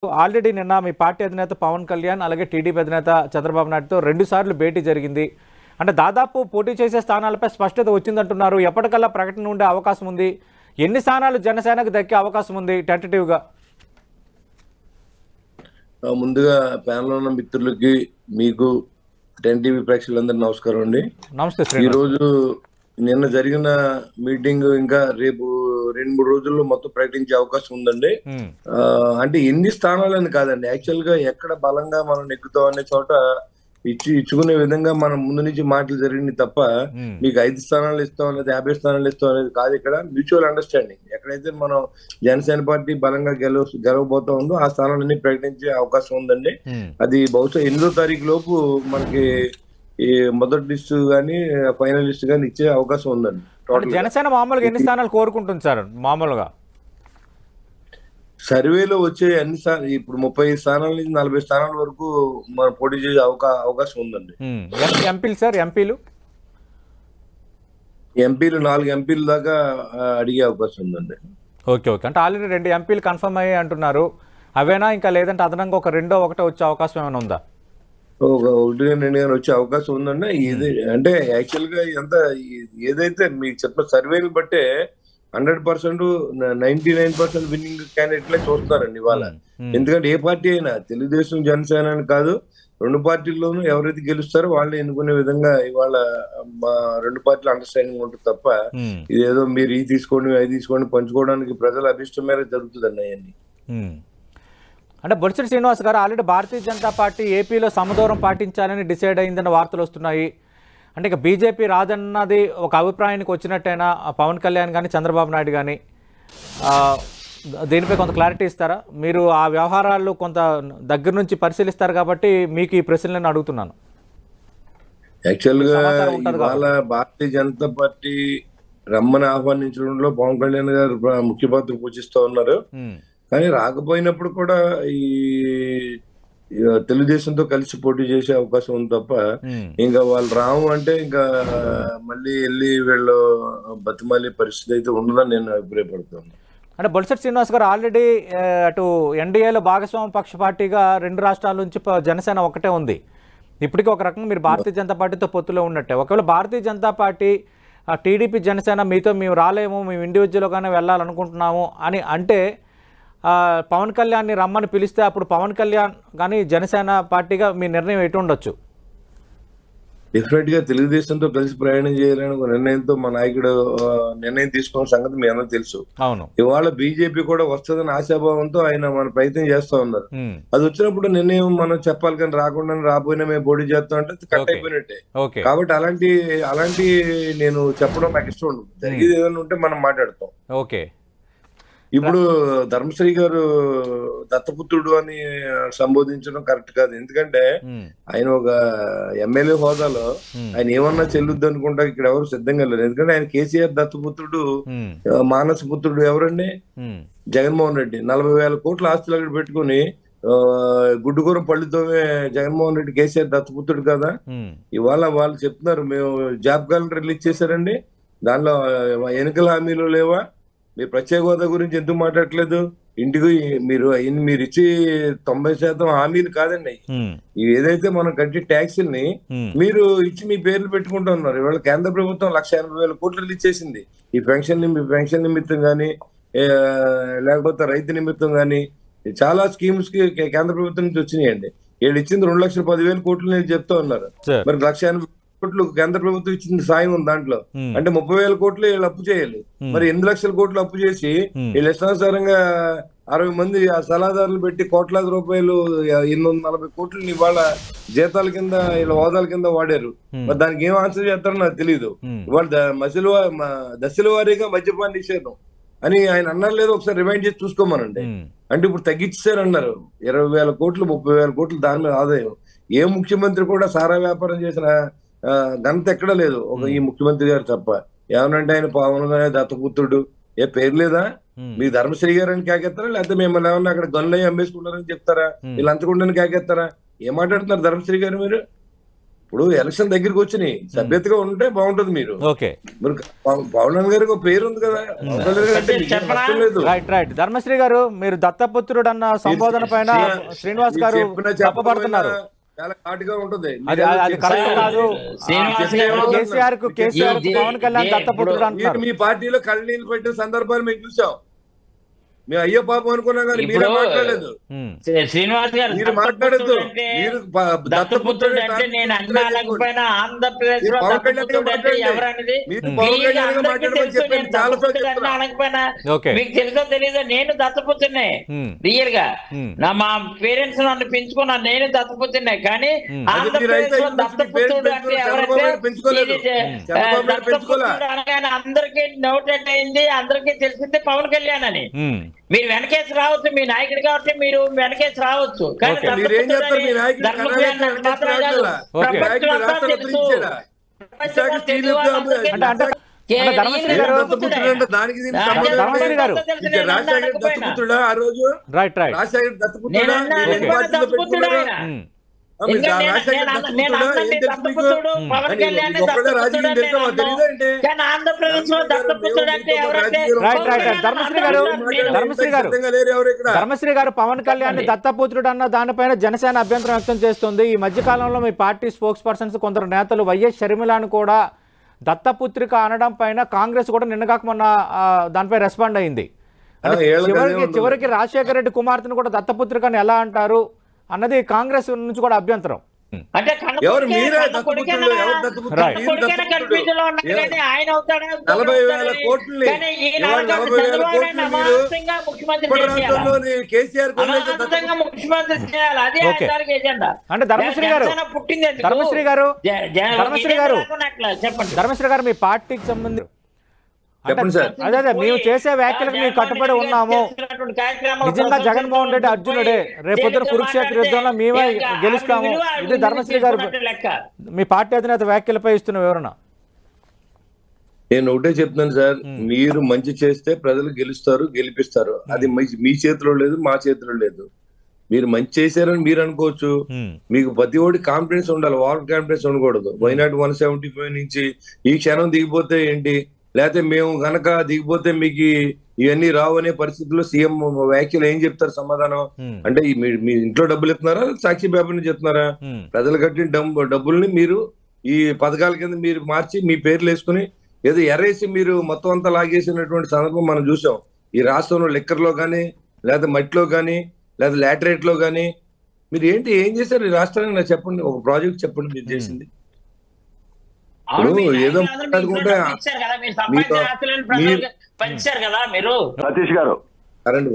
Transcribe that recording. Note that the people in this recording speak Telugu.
ఆల్రెడీ నిన్న మీ పార్టీ అధినేత పవన్ కళ్యాణ్ అలాగే టీడీపీ అధినేత చంద్రబాబు నాయుడుతో 2 సార్లు భేటీ జరిగింది. అంటే దాదాపు పోటీ చేసే స్థానాలపై స్పష్టత వచ్చిందంటున్నారు. ఎప్పటికల్లా ప్రకటన ఉండే అవకాశం ఉంది. ఎన్ని స్థానాలు జనసేనకు దక్కే అవకాశం ఉంది టెంటేటివ్గా? ముందుగా ప్యానెల్ ఉన్న మిత్రులకి మీకు టెన్ టీవీ ప్రేక్షకులందరూ నమస్కారం అండి. నమస్తే. ఈ రోజు నిన్న జరిగిన మీటింగ్ ఇంకా రేపు 2-3 రోజుల్లో మొత్తం ప్రకటించే అవకాశం ఉందండి. అంటే ఎన్ని స్థానాలని కాదండి, యాక్చువల్ గా ఎక్కడ బలంగా మనం నెక్కుతాం అనే చోట ఇచ్చుకునే విధంగా మనం ముందు నుంచి మాటలు జరిగింది తప్ప మీకు 5 స్థానాలు ఇస్తాం లేదా 50 స్థానాలు ఇస్తాం అనేది కాదు. ఇక్కడ మ్యూచువల్ అండర్స్టాండింగ్. ఎక్కడైతే మనం జనసేన పార్టీ బలంగా గెలవబోతా ఉందో ఆ స్థానాలన్నీ ప్రకటించే అవకాశం ఉందండి. అది బహుశా 8వ తారీఖు లోపు మనకి ఈ మొదటి లిస్టు గానీ ఫైనల్ లిస్ట్ గానీ ఇచ్చే అవకాశం ఉందండి. జనసేన మామూలుగా ఎన్ని స్థానాలు కోరుకుంటుంది సార్? మామూలుగా సర్వేలో వచ్చే అన్ని ఇప్పుడు 30 స్థానాల నుంచి 40 స్థానాల వరకు మనం పోటీ చేసే అవకాశం ఉందండి. ఎంపీలు సార్, ఎంపీలు 4 ఎంపీలు దాకా అడిగే అవకాశం ఉందండి. ఓకే. అంటే ఆల్రెడీ 2 ఎంపీలు కన్ఫర్మ్ అయ్యాయి అంటున్నారు. అవేనా ఇంకా లేదంటే అదనంగా ఒక 2-1 వచ్చే అవకాశం ఏమైనా ఉందా? ఒక 1-2 గానీ వచ్చే అవకాశం ఉందండి. ఇది అంటే యాక్చువల్ గా ఎంత ఏదైతే మీకు చెప్పిన సర్వేలు బట్టే 100% 99% విన్నింగ్ క్యాండిడేట్లే చూస్తున్నారండి ఇవాళ. ఎందుకంటే ఏ పార్టీ అయినా తెలుగుదేశం జనసేన అని కాదు, 2 పార్టీల్లోనూ ఎవరైతే గెలుస్తారో వాళ్ళని ఎన్నుకునే విధంగా ఇవాళ మా 2 పార్టీలు అండర్స్టాండింగ్ ఉంటుంది తప్ప ఇదేదో మీరు ఇది తీసుకోండి అది తీసుకోండి పంచుకోవడానికి ప్రజల అభిష్టం మేర జరుగుతుందండి అవన్నీ. అంటే బొత్స శ్రీనివాస్ గారు ఆల్రెడీ భారతీయ జనతా పార్టీ ఏపీలో సమదూరం పాటించాలని డిసైడ్ అయిందన్న వార్తలు వస్తున్నాయి. అంటే ఇక బీజేపీ రాదన్నది ఒక అభిప్రాయానికి వచ్చినట్టయినా పవన్ కళ్యాణ్ కానీ చంద్రబాబు నాయుడు కానీ దీనిపై కొంత క్లారిటీ ఇస్తారా? మీరు ఆ వ్యవహారాలు కొంత దగ్గర నుంచి పరిశీలిస్తారు కాబట్టి మీకు ఈ ప్రశ్నలను అడుగుతున్నాను. యాక్చువల్ గా ఇవాళ భారతీయ జనతా పార్టీ రమ్మని ఆహ్వానించడంలో పవన్ కళ్యాణ్ గారు ముఖ్య పాత్ర పోషిస్తూ ఉన్నారు. కానీ రాకపోయినప్పుడు కూడా ఈ తెలుగుదేశంతో కలిసి పోటీ చేసే అవకాశం ఉంది తప్ప ఇంకా వాళ్ళు రాము అంటే ఇంకా మళ్ళీ వెళ్ళి వీళ్ళు బతిమాలే పరిస్థితి అయితే ఉండదని నేను అభిప్రాయపడుతున్నాను. అంటే బొత్స శ్రీనివాస్ గారు ఆల్రెడీ అటు ఎన్డీఏలో భాగస్వామ్య పక్ష పార్టీగా 2 రాష్ట్రాల నుంచి జనసేన ఒకటే ఉంది. ఇప్పటికీ ఒక రకంగా మీరు భారతీయ జనతా పార్టీతో పొత్తులో ఉన్నట్టే. ఒకవేళ భారతీయ జనతా పార్టీ టీడీపీ జనసేన మీతో మేము రాలేము, మేము ఇండివిజువల్గానే వెళ్ళాలనుకుంటున్నాము అని అంటే పవన్ కళ్యాణ్ని రమ్మని పిలిస్తే అప్పుడు పవన్ కళ్యాణ్ కానీ జనసేన పార్టీగా మీ నిర్ణయం ఎటు ఉండొచ్చు? డెఫినెట్ గా తెలుగుదేశంతో కలిసి ప్రయాణం చేయాలని ఒక నిర్ణయంతో మా నాయకుడు నిర్ణయం తీసుకున్న సంగతి మీ అందరూ తెలుసు. అవును. ఇవాళ బీజేపీ కూడా వస్తుందని ఆశాభావంతో ఆయన మన ప్రయత్నం చేస్తా ఉన్నారు. అది వచ్చినప్పుడు నిర్ణయం మనం చెప్పాలి, కానీ రాకుండా రాపోయినా మేము పోటీ చేస్తాం అంటే కట్ అయిపోయినట్టే. కాబట్టి అలాంటి నేను చెప్పడం నాకు ఇష్టం ఉండదు. జరిగేది ఏదైనా ఉంటే మనం మాట్లాడతాం. ఓకే. ఇప్పుడు ధర్మశ్రీ గారు దత్తపుత్రుడు అని సంబోధించడం కరెక్ట్ కాదు. ఎందుకంటే ఆయన ఒక ఎమ్మెల్యే హోదాలో ఆయన ఏమన్నా చెల్లుద్ది అనుకుంటా ఇక్కడ ఎవరు సిద్ధంగా లేరు. ఎందుకంటే ఆయన కేసీఆర్ దత్తపుత్రుడు, మానస పుత్రుడు ఎవరండి? జగన్మోహన్ రెడ్డి. 40,000 కోట్ల ఆస్తులు అక్కడ పెట్టుకుని గుడ్డుకూర పళ్ళుతోనే జగన్మోహన్ రెడ్డి కేసీఆర్ దత్తపుత్రుడు కదా. ఇవాళ వాళ్ళు చెప్తున్నారు మేము జాబ్ క్యాలెండర్ రిలీజ్ చేశారండి, దానిలో ఎన్నికల హామీలు లేవా, మీరు ప్రత్యేక హోదా గురించి ఎందుకు మాట్లాడట్లేదు, ఇంటికి మీరు ఇచ్చి 90% హామీలు కాదండి ఇవి ఏదైతే మనం కట్టి ట్యాక్సుల్ని మీరు ఇచ్చి మీ పేర్లు పెట్టుకుంటూ ఉన్నారు. ఇవాళ కేంద్ర ప్రభుత్వం 1,80,000 కోట్లు రిలీజ్ చేసింది ఈ పెన్షన్ నిమిత్తం గానీ లేకపోతే రైతు నిమిత్తం గానీ చాలా స్కీమ్స్ కి కేంద్ర ప్రభుత్వం నుంచి వచ్చినాయండి. వీళ్ళు ఇచ్చింది 2,10,000 కోట్లు నేను చెప్తా ఉన్నారు. మరి 1,80,000 కోట్లు కేంద్ర ప్రభుత్వం ఇచ్చింది సాయం ఉంది దాంట్లో. అంటే 30,000 కోట్లు వీళ్ళు అప్పు చేయాలి. మరి 8 లక్షల కోట్లు అప్పు చేసి వీళ్ళు ఇష్టానుసారంగా 60 మంది ఆ సలహాదారులు పెట్టి కోట్లాది రూపాయలు 840 కోట్లు ఇవాళ జీతాల కింద వీళ్ళ హోదాల కింద వాడారు. మరి దానికి ఏం ఆన్సర్ చేస్తారో నాకు తెలియదు. ఇవాళ దశల వారీగా మద్యపాన నిషేధం అని ఆయన అన్నారు లేదు, ఒకసారి రిమైండ్ చేసి చూసుకోమనండి. అంటే ఇప్పుడు తగ్గించారన్నారు 20,000 కోట్లు 30,000 కోట్లు దాని మీద ఆదాయం. ఏ ముఖ్యమంత్రి కూడా సారా వ్యాపారం చేసిన ఘనత ఎక్కడ లేదు, ఒక ఈ ముఖ్యమంత్రి గారు తప్ప. ఏమనంటే ఆయన పవన్ దత్తపుత్రుడు ఏ పేరు లేదా? మీ ధర్మశ్రీ గారు అని కేకెత్తారా, లేకపోతే మిమ్మల్ని ఏమన్నా అక్కడ గన్లయ్యి అమ్మేసుకుంటారని చెప్తారా, వీళ్ళు అంతకుండా కేకెత్తారా? ఏం మాట్లాడుతున్నారు ధర్మశ్రీ గారు మీరు? ఇప్పుడు ఎలక్షన్ దగ్గరికి వచ్చినాయి, సభ్యతగా ఉంటే బాగుంటది. మీరు ఓకే, మరి పవన్ కళ్యాణ్ గారికి ఒక పేరు ఉంది కదా, పవన్ కళ్యాణ్ గారు అంటే మీకు నష్టం లేదు. రైట్. ధర్మశ్రీ గారు, మీరు దత్తపుత్రుడు అన్న సంబోధన పైన శ్రీనివాస్ గారు తప్పబడుతున్నారు. చాలా ఘాటుగా ఉంటుంది. అది కరెక్ట్ కాదు. కేసీఆర్ కు పవన్ కళ్యాణ్ దత్తపుత్రుడు అంటున్నారు. మీ పార్టీలో కళ్ళనీళ్ళు పెట్టిన సందర్భాలు మేము చూసాం. మేము అయ్యో పాపం అనుకున్నాం కానీ మీరే మాట్లాడలేదు. శ్రీనివాస్ గారు మీరు మాట్లాడద్దు. మీరు దత్తపుత్రుడు అంటే నేను అన్నాకపోయినా ఆంధ్రప్రదేశ్ లో దత్తపుత్రుడు అంటే ఎవరనేది అనకపోయినా మీకు తెలుసో తెలీదో నేను దత్తపుత్రుడినే. రియల్ గా మా పేరెంట్స్ నన్ను పెంచుకున్నాను, నేను దత్తపుత్రుడినే. కానీ ఆంధ్రప్రదేశ్ లో దత్తపుత్రుడు అంటే ఎవరైతే దత్తపుత్రుడు అనగానే అందరికీ నోటెడ్ అయింది, అందరికీ తెలిసింది పవన్ కళ్యాణ్ అని. మీరు వెనకేసి రావచ్చు, మీ నాయకుడు కాబట్టి మీరు వెనకేసి రావచ్చు, కానీ ఆ రోజు రాజశేఖర్ దత్తపుత్రుడా ధర్మశ్రీ గారు, పవన్ కళ్యాణ్ దత్తపుత్రుడు అన్న దానిపైన జనసేన అభ్యంతరం వ్యక్తం చేస్తుంది. ఈ మధ్య కాలంలో మీ పార్టీ స్పోక్స్ పర్సన్స్ కొందరు నేతలు వైఎస్ షర్మిలాను కూడా దత్తపుత్రిక అనడం పైన కాంగ్రెస్ కూడా నిన్నగాక మొన్న దానిపై రెస్పాండ్ అయింది. చివరికి రాజశేఖర రెడ్డి కుమార్తెను కూడా దత్తపుత్రికను ఎలా అంటారు అన్నది కాంగ్రెస్ నుంచి కూడా అభ్యంతరం. ఎవరు మీరే దత్తపుత్రులు? ఎవరు దత్తపుత్రులు? 40,000 కోట్లు కేసీఆర్ అంటే ధర్మశ్రీ గారు మీ పార్టీకి సంబంధించి అదే మేము చేసే వ్యాఖ్యలకు మేము కట్టుబడి ఉన్నాము. నిజంగా జగన్మోహన్ రెడ్డి అర్జునుడే, రేపొద్దున కురుక్షేత్ర యుద్ధంలో మేమే గెలుస్తాము. ఇది ధర్మశ్రీ గారు మీ పార్టీ అధినేత వ్యాఖ్యలపై ఇస్తున్న వివరణ. నేను ఒకటే చెప్తున్నాను సార్, మీరు మంచి చేస్తే ప్రజలు గెలుస్తారు, గెలిపిస్తారు. అది మీ చేతిలో లేదు, మా చేతిలో లేదు. మీరు మంచి చేశారని మీరు అనుకోవచ్చు, మీకు ప్రతి ఒక్కటి కాన్ఫిడెన్స్ ఉండాలి, ఓవర్ కాన్ఫిడెన్స్ ఉండకూడదు. వైనాట్ 175 నుంచి ఈ క్షణం దిగిపోతే ఏంటి, లేకపోతే మేము గనక దిగిపోతే మీకు ఇవన్నీ రావు అనే పరిస్థితుల్లో సీఎం వ్యాఖ్యలు ఏం చెప్తారు సమాధానం? అంటే మీ ఇంట్లో డబ్బులు ఇస్తున్నారా, సాక్షి పేపర్ నుంచి చెప్తున్నారా? ప్రజలు కట్టిన డబ్బుల్ని మీరు ఈ పథకాల కింద మీరు మార్చి మీ పేర్లు వేసుకుని ఏదో ఎర్రేసి మీరు మొత్తం అంతా లాగేసినటువంటి సందర్భం మనం చూసాం. ఈ రాష్ట్రంలో లిక్కర్ లో కానీ, లేదా మట్టిలో కానీ, లేదా లాటరేట్ లో కానీ మీరు ఏం చేశారు ఈ రాష్ట్రానికి? నాకు చెప్పండి, ఒక ప్రాజెక్ట్ చెప్పండి మీరు చేసింది. ఏదో మాట్లాడుకుంటే సతీష్ గారు కరెంట్